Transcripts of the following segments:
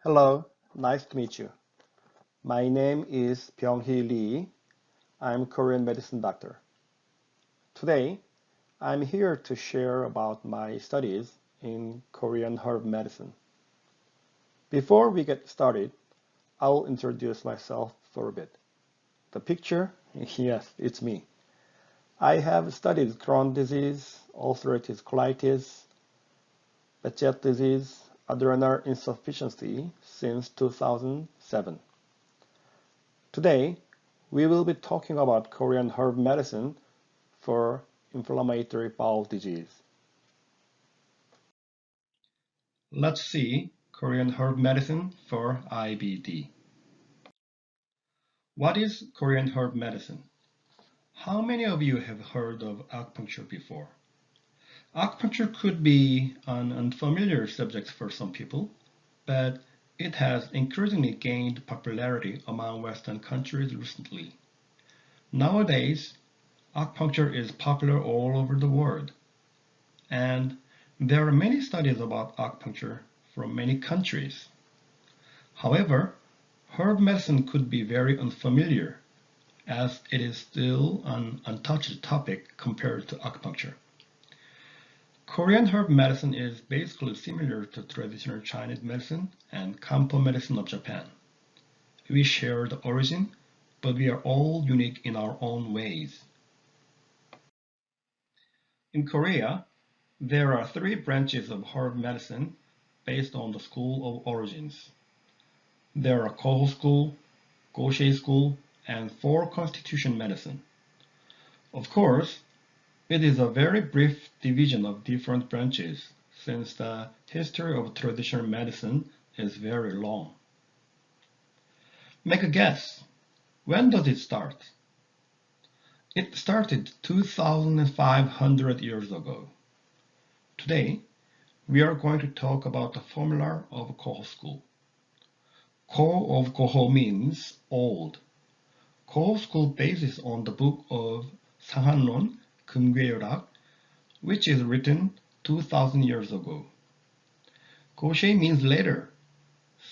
Hello, nice to meet you. My name is Byunghee Lee. I'm Korean medicine doctor. Today, I'm here to share about my studies in Korean herb medicine. Before we get started, I'll introduce myself for a bit. The picture, yes, it's me. I have studied Crohn disease, ulcerative colitis, Behçet disease, adrenal insufficiency since 2007. Today, we will be talking about Korean herb medicine for inflammatory bowel disease. Let's see Korean herb medicine for IBD. What is Korean herb medicine? How many of you have heard of acupuncture before? Acupuncture could be an unfamiliar subject for some people, but it has increasingly gained popularity among Western countries recently. Nowadays, acupuncture is popular all over the world, and there are many studies about acupuncture from many countries. However, herb medicine could be very unfamiliar, as it is still an untouched topic compared to acupuncture. Korean herb medicine is basically similar to traditional Chinese medicine and Kanpo medicine of Japan. We share the origin, but we are all unique in our own ways. In Korea, there are 3 branches of herb medicine based on the school of origins. There are Koho school, Gosei school, and 4 constitution medicine. Of course, it is a very brief division of different branches, since the history of traditional medicine is very long. Make a guess. When does it start? It started 2,500 years ago. Today, we are going to talk about the formula of Koho school. Ko of Koho means old. Koho school bases on the book of 상한론, 금괴열학, which is written 2,000 years ago. Gosei means later,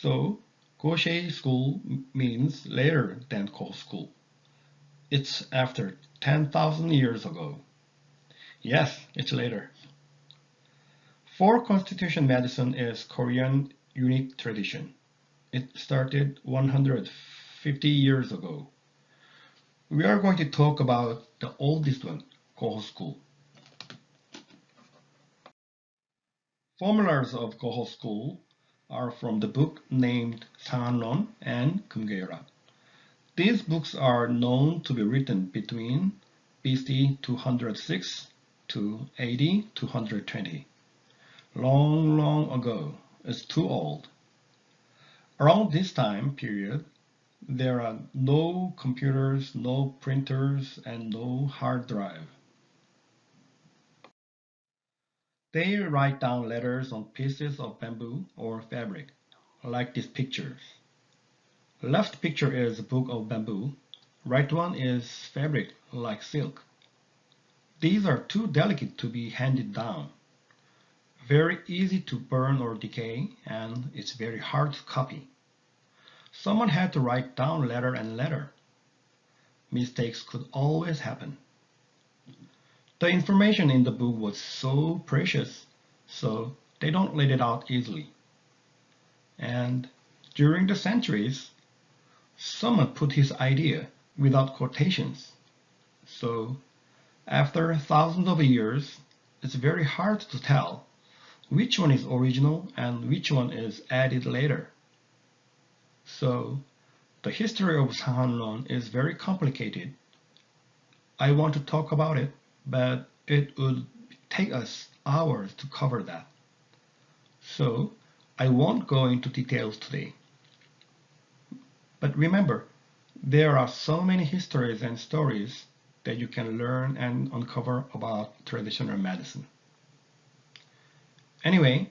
so Gosei school means later than Koho school. It's after 10,000 years ago. Yes, it's later. 4 constitution medicine is Korean unique tradition. It started 150 years ago. We are going to talk about the oldest one, Koho school. Formulas of Koho school are from the book named 상한론 and 금괴열학. These books are known to be written between BC 206 to AD 220. Long ago. It's too old. Around this time period, there are no computers, no printers, and no hard drive. They write down letters on pieces of bamboo or fabric, like these pictures. Left picture is a book of bamboo. Right one is fabric, like silk. These are too delicate to be handed down. Very easy to burn or decay, and it's very hard to copy. Someone had to write down letter and letter. Mistakes could always happen. The information in the book was so precious, so they don't let it out easily. And during the centuries, someone put his idea without quotations. So after thousands of years, it's very hard to tell which one is original and which one is added later. So the history of 상한론 is very complicated. I want to talk about it, but it would take us hours to cover that. So I won't go into details today. But remember, there are so many histories and stories that you can learn and uncover about traditional medicine. Anyway,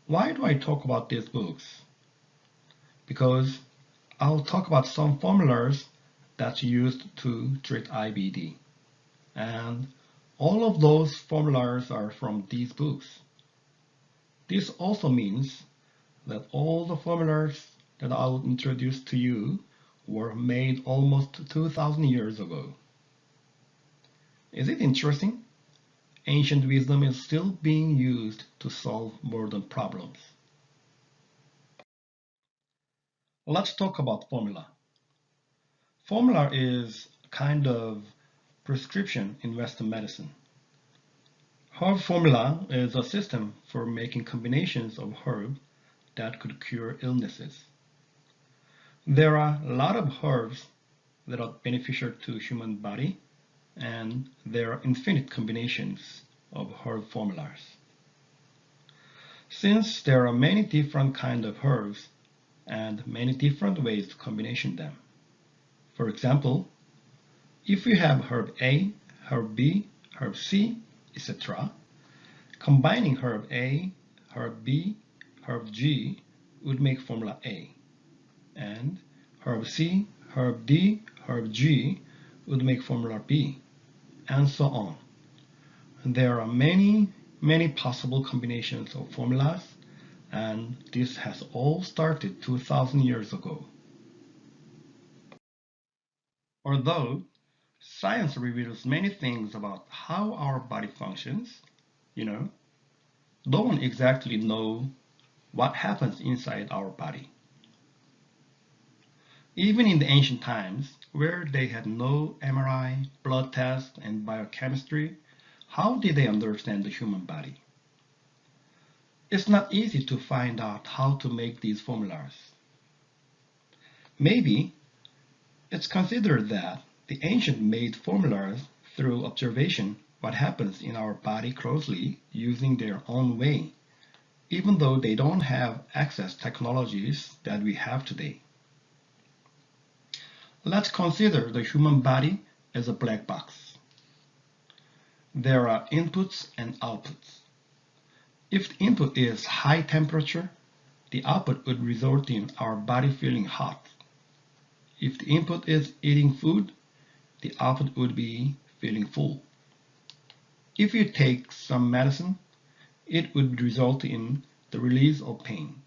why do I talk about these books? Because I'll talk about some formulas that's used to treat IBD. And all of those formulas are from these books. This also means that all the formulas that I will introduce to you were made almost 2,000 years ago. Is it interesting? Ancient wisdom is still being used to solve modern problems. Let's talk about formula. Formula is a kind of prescription in Western medicine. Herb formula is a system for making combinations of herbs that could cure illnesses. There are a lot of herbs that are beneficial to human body, and there are infinite combinations of herb formulas. Since there are many different kinds of herbs and many different ways to combine them. For example, if you have herb A, herb B, herb C, etc., combining herb A, herb B, herb G would make formula A, and herb C, herb D, herb G would make formula B, and so on. There are many possible combinations of formulas, and this has all started 2,000 years ago. Although science reveals many things about how our body functions, no one exactly knows what happens inside our body. Even in the ancient times, where they had no MRI, blood test, and biochemistry, how did they understand the human body? It's not easy to find out how to make these formulas. Maybe it's considered that the ancients made formulas through observation what happens in our body closely using their own way, even though they don't have access technologies that we have today. Let's consider the human body as a black box. There are inputs and outputs. If the input is high temperature, the output would result in our body feeling hot. If the input is eating food, the output would be feeling full. If you take some medicine, it would result in the release of pain.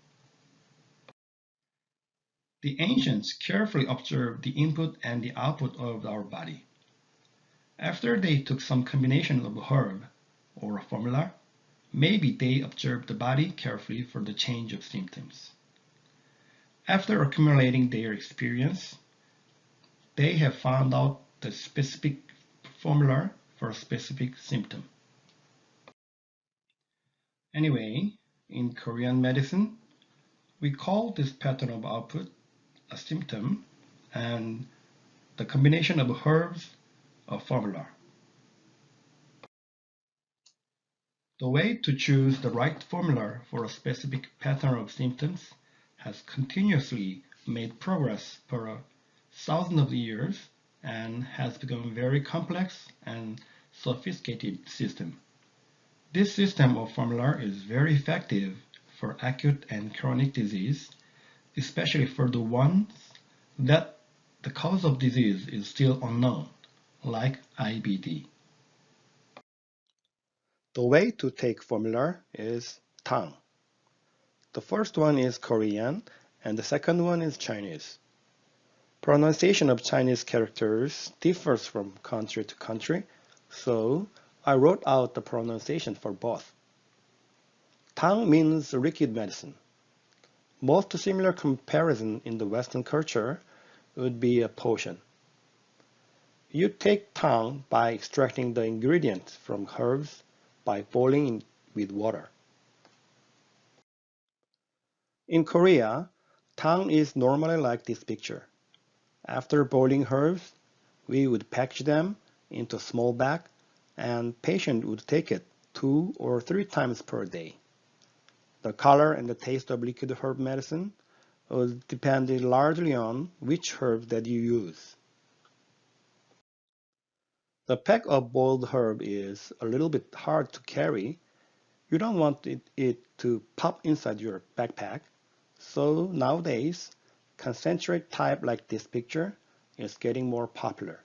The ancients carefully observed the input and the output of our body. After they took some combination of a herb or a formula, maybe they observed the body carefully for the change of symptoms. After accumulating their experience, they have found out the specific formula for a specific symptom. Anyway, in Korean medicine, we call this pattern of output a symptom, and the combination of herbs a formula. The way to choose the right formula for a specific pattern of symptoms has continuously made progress for thousands of years and has become a very complex and sophisticated system. This system of formula is very effective for acute and chronic disease, especially for the ones that the cause of disease is still unknown, like IBD. The way to take formula is tongue. The first one is Korean and the second one is Chinese. Pronunciation of Chinese characters differs from country to country, so I wrote out the pronunciation for both. Tang means liquid medicine. Most similar comparison in the Western culture would be a potion. You take tang by extracting the ingredients from herbs by boiling with water. In Korea, tang is normally like this picture. After boiling herbs, we would package them into a small bag and patient would take it 2 or 3 times per day. The color and the taste of liquid herb medicine will depend largely on which herb that you use. The pack of boiled herb is a little bit hard to carry. You don't want it to pop inside your backpack. So nowadays, concentrate type like this picture is getting more popular.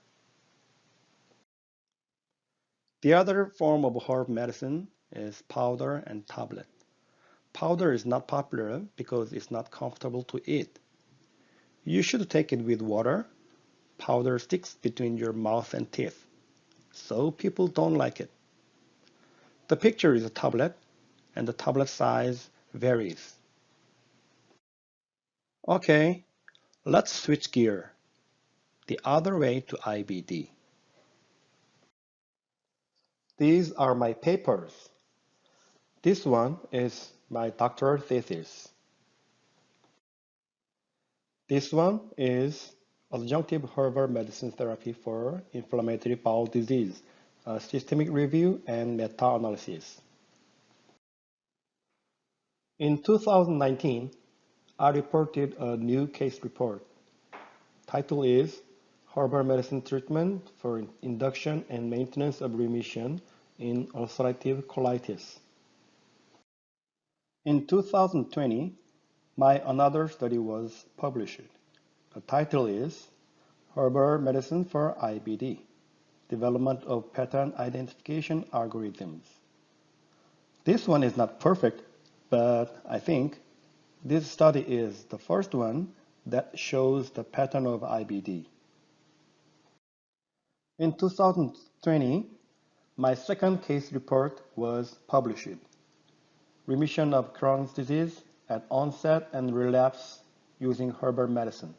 The other form of herb medicine is powder and tablet. Powder is not popular because it's not comfortable to eat. You should take it with water. Powder sticks between your mouth and teeth, so people don't like it. The picture is a tablet, and the tablet size varies. Okay, let's switch gear. The other way to IBD. These are my papers. This one is my doctoral thesis. This one is adjunctive herbal medicine therapy for inflammatory bowel disease, a systemic review and meta-analysis. In 2019, I reported a new case report. Title is Herbal Medicine Treatment for Induction and Maintenance of Remission in Ulcerative Colitis. In 2020, my another study was published. The title is Herbal Medicine for IBD, Development of Pattern Identification Algorithms. This one is not perfect, but I think this study is the first one that shows the pattern of IBD. In 2020, my second case report was published. Remission of Crohn's disease at onset and relapse using herbal medicine.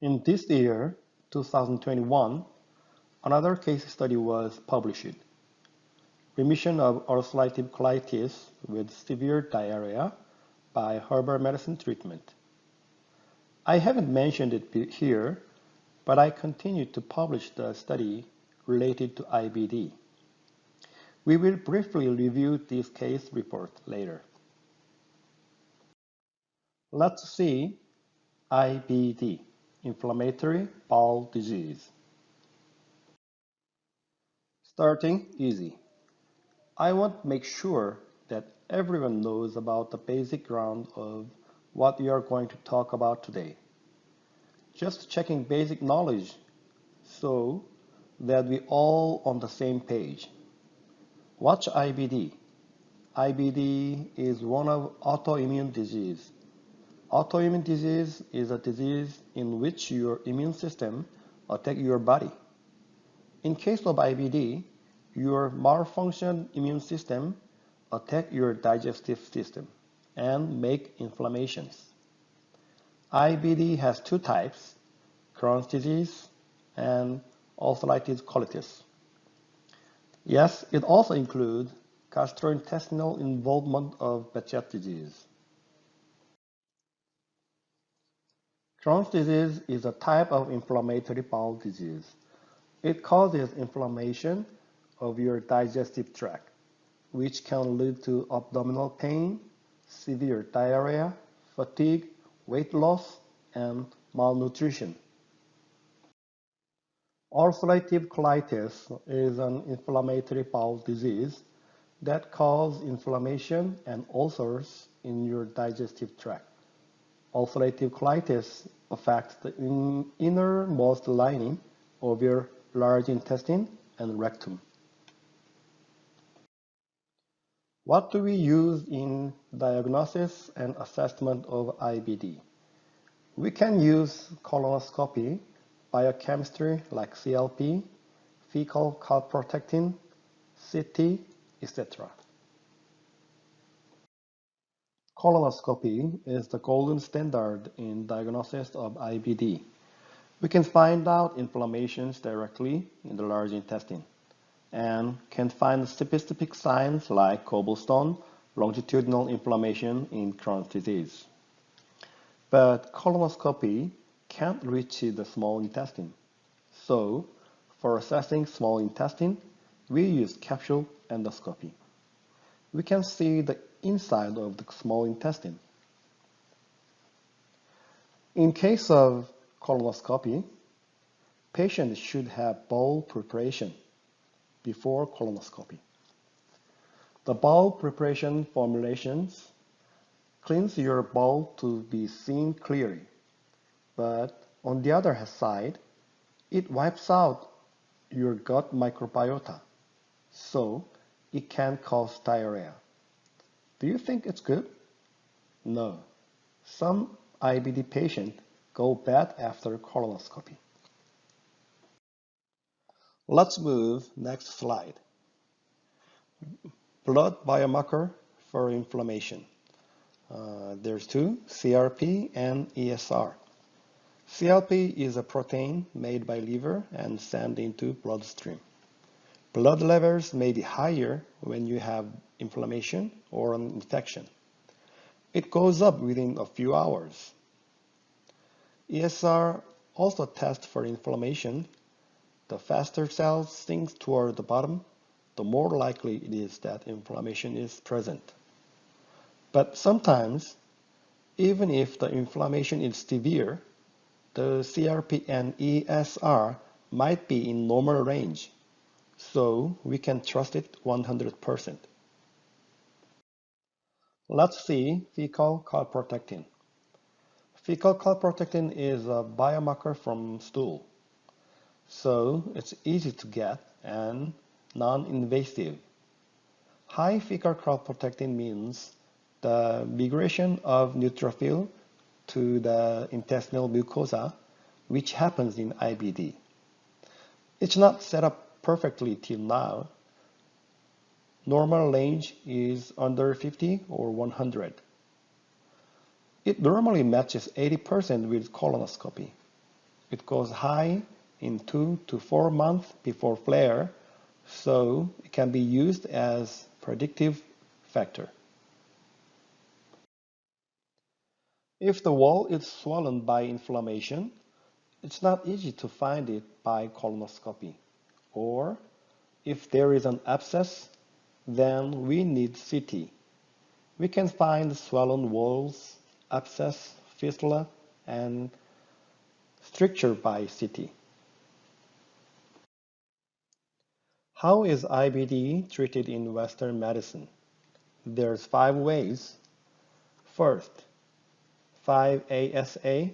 In this year, 2021, another case study was published. Remission of ulcerative colitis with severe diarrhea by herbal medicine treatment. I haven't mentioned it here, but I continue to publish the study related to IBD. We will briefly review this case report later. Let's see IBD, Inflammatory Bowel Disease. Starting easy. I want to make sure that everyone knows about the basic ground of what we are going to talk about today. Just checking basic knowledge so that we all on the same page. What's IBD? IBD is one of autoimmune disease. Autoimmune disease is a disease in which your immune system attacks your body. In case of IBD, your malfunctioned immune system attacks your digestive system and make inflammations. IBD has two types, Crohn's disease and ulcerative colitis. Yes, it also includes gastrointestinal involvement of Behçet disease. Crohn's disease is a type of inflammatory bowel disease. It causes inflammation of your digestive tract, which can lead to abdominal pain, severe diarrhea, fatigue, weight loss, and malnutrition. Ulcerative colitis is an inflammatory bowel disease that causes inflammation and ulcers in your digestive tract. Ulcerative colitis affects the innermost lining of your large intestine and rectum. What do we use in diagnosis and assessment of IBD? We can use colonoscopy, biochemistry like CLP, fecal calprotectin, CT, etc. Colonoscopy is the golden standard in diagnosis of IBD. We can find out inflammations directly in the large intestine and can find specific signs like cobblestone, longitudinal inflammation in Crohn's disease. But colonoscopy can't reach the small intestine. So, for assessing small intestine, we use capsule endoscopy. We can see the inside of the small intestine. In case of colonoscopy, patients should have bowel preparation before colonoscopy. The bowel preparation formulations cleanse your bowel to be seen clearly, but on the other side, it wipes out your gut microbiota, so it can cause diarrhea. Do you think it's good? No. Some IBD patients go bad after colonoscopy. Let's move next slide. Blood biomarker for inflammation. There's two, CRP and ESR. CRP is a protein made by liver and sent into bloodstream. Blood levels may be higher when you have inflammation or an infection. It goes up within a few hours. ESR also tests for inflammation. The faster cells sink toward the bottom, the more likely it is that inflammation is present. But sometimes, even if the inflammation is severe, the CRP and ESR might be in normal range, so we can trust it 100%. Let's see fecal calprotectin. Fecal calprotectin is a biomarker from stool, so it's easy to get and non-invasive. High fecal calprotectin means the migration of neutrophil to the intestinal mucosa, which happens in IBD. It's not set up perfectly till now. Normal range is under 50 or 100. It normally matches 80% with colonoscopy. It goes high in 2 to 4 months before flare, so it can be used as predictive factor. If the wall is swollen by inflammation, it's not easy to find it by colonoscopy. Or if there is an abscess, then we need CT. We can find swollen walls, abscess, fistula, and stricture by CT. How is IBD treated in Western medicine? There's 5 ways. First, 5-ASA,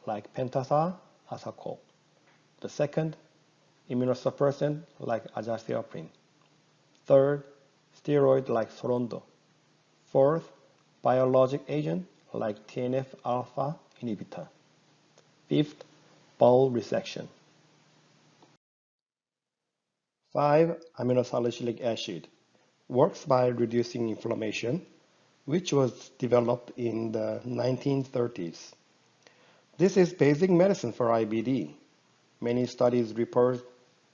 like pentothal, asacol. The second, immunosuppressant, like azathioprine. Third, steroid like Sorondo. Fourth, biologic agent like TNF-alpha inhibitor. Fifth, bowel resection. 5-aminosalicylic acid works by reducing inflammation, which was developed in the 1930s. This is basic medicine for IBD. Many studies report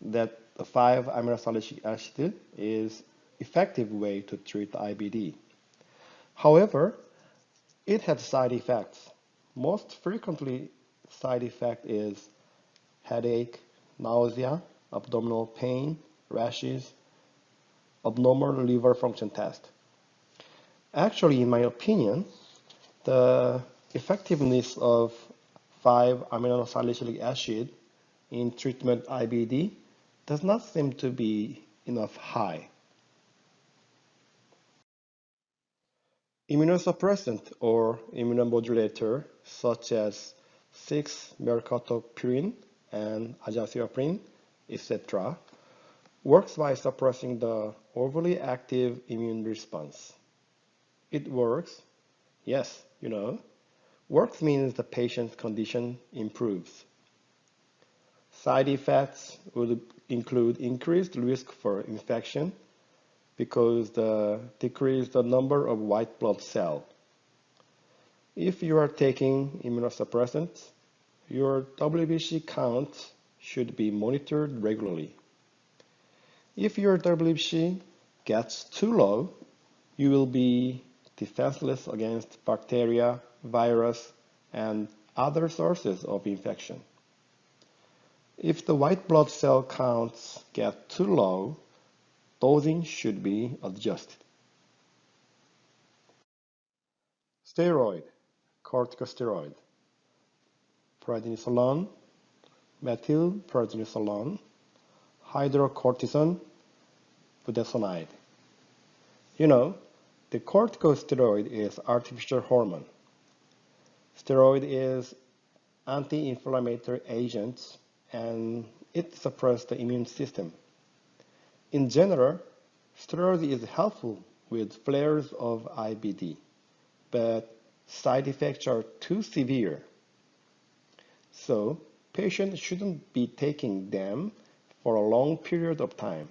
that the 5-aminosalicylic acid is an effective way to treat IBD. However, it has side effects. Most frequently, side effect is headache, nausea, abdominal pain, rashes, abnormal liver function test. Actually, in my opinion, the effectiveness of 5-aminosalicylic acid in treatment IBD does not seem to be enough high. Immunosuppressant or immunomodulator such as 6-mercaptopurine and azathioprine, etc., works by suppressing the overly active immune response. It works, yes, works means the patient's condition improves. Side effects would include increased risk for infection because decrease the number of white blood cells. If you are taking immunosuppressants, your WBC count should be monitored regularly. If your WBC gets too low, you will be defenseless against bacteria, virus, and other sources of infection. If the white blood cell counts get too low, dosing should be adjusted. Steroid, corticosteroid, prednisolone, methylprednisolone, hydrocortisone, budesonide. The corticosteroid is artificial hormone. Steroid is anti-inflammatory agent and it suppresses the immune system. In general, steroid is helpful with flares of IBD, but side effects are too severe. So patients shouldn't be taking them for a long period of time.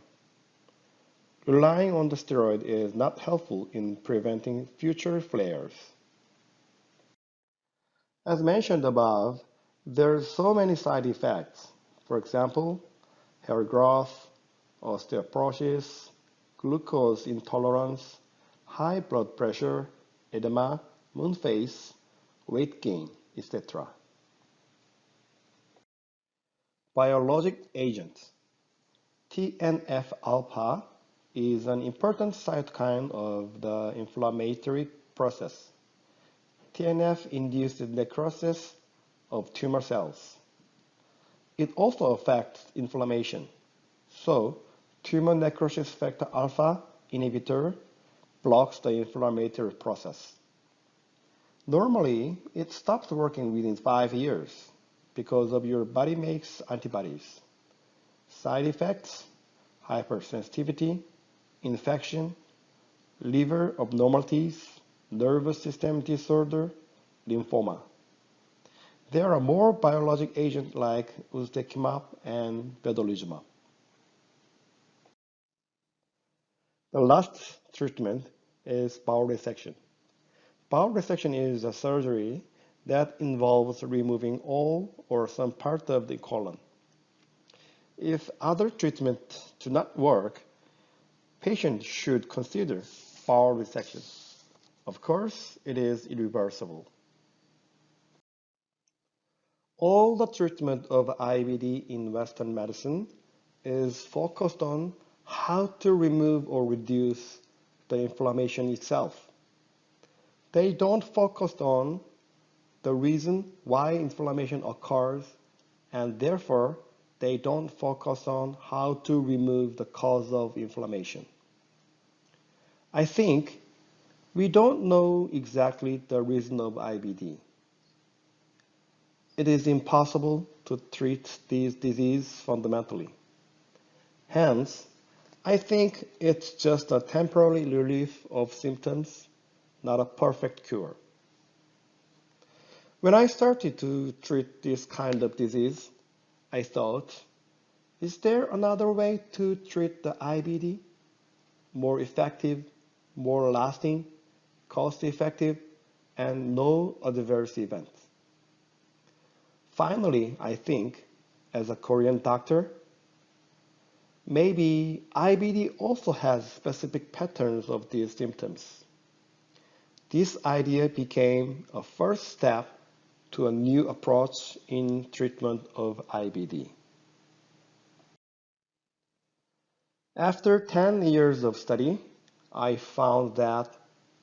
Relying on the steroid is not helpful in preventing future flares. As mentioned above, there are so many side effects. For example, hair growth, osteoporosis, glucose intolerance, high blood pressure, edema, moon face, weight gain, etc. Biologic agents. TNF-alpha is an important cytokine of the inflammatory process. TNF induces necrosis of tumor cells. It also affects inflammation. So, tumor necrosis factor alpha inhibitor blocks the inflammatory process. Normally, it stops working within 5 years because of your body makes antibodies. Side effects: hypersensitivity, infection, liver abnormalities, nervous system disorder, lymphoma. There are more biologic agents like ustekinumab and vedolizumab. The last treatment is bowel resection. Bowel resection is a surgery that involves removing all or some part of the colon. If other treatments do not work, patients should consider bowel resection. Of course, it is irreversible. All the treatment of IBD in Western medicine is focused on how to remove or reduce the inflammation itself. They don't focus on the reason why inflammation occurs, and therefore they don't focus on how to remove the cause of inflammation. I think we don't know exactly the reason of IBD. It is impossible to treat this disease fundamentally. Hence, I think it's just a temporary relief of symptoms, not a perfect cure. When I started to treat this kind of disease, I thought, is there another way to treat the IBD? More effective, more lasting, cost-effective, and no adverse events. Finally, I think, as a Korean doctor, maybe IBD also has specific patterns of these symptoms. This idea became a first step to a new approach in treatment of IBD. After 10 years of study, I found that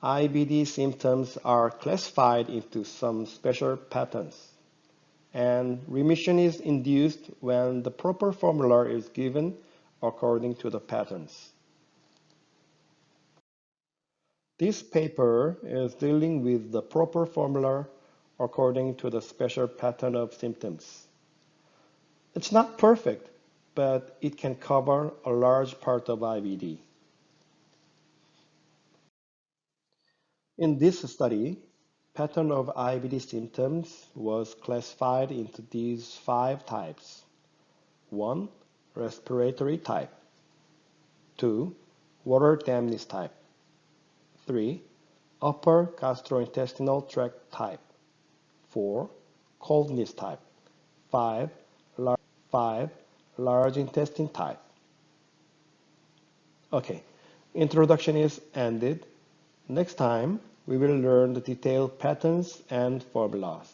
IBD symptoms are classified into some special patterns, and remission is induced when the proper formula is given according to the patterns. This paper is dealing with the proper formula according to the special pattern of symptoms. It's not perfect, but it can cover a large part of IBD. In this study, pattern of IBD symptoms was classified into these 5 types. 1. Respiratory type. 2. Water dampness type. 3. Upper gastrointestinal tract type. 4. Coldness type. 5. Large intestine type. Okay, introduction is ended. Next time, we will learn the detailed patterns and formulas.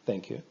Thank you.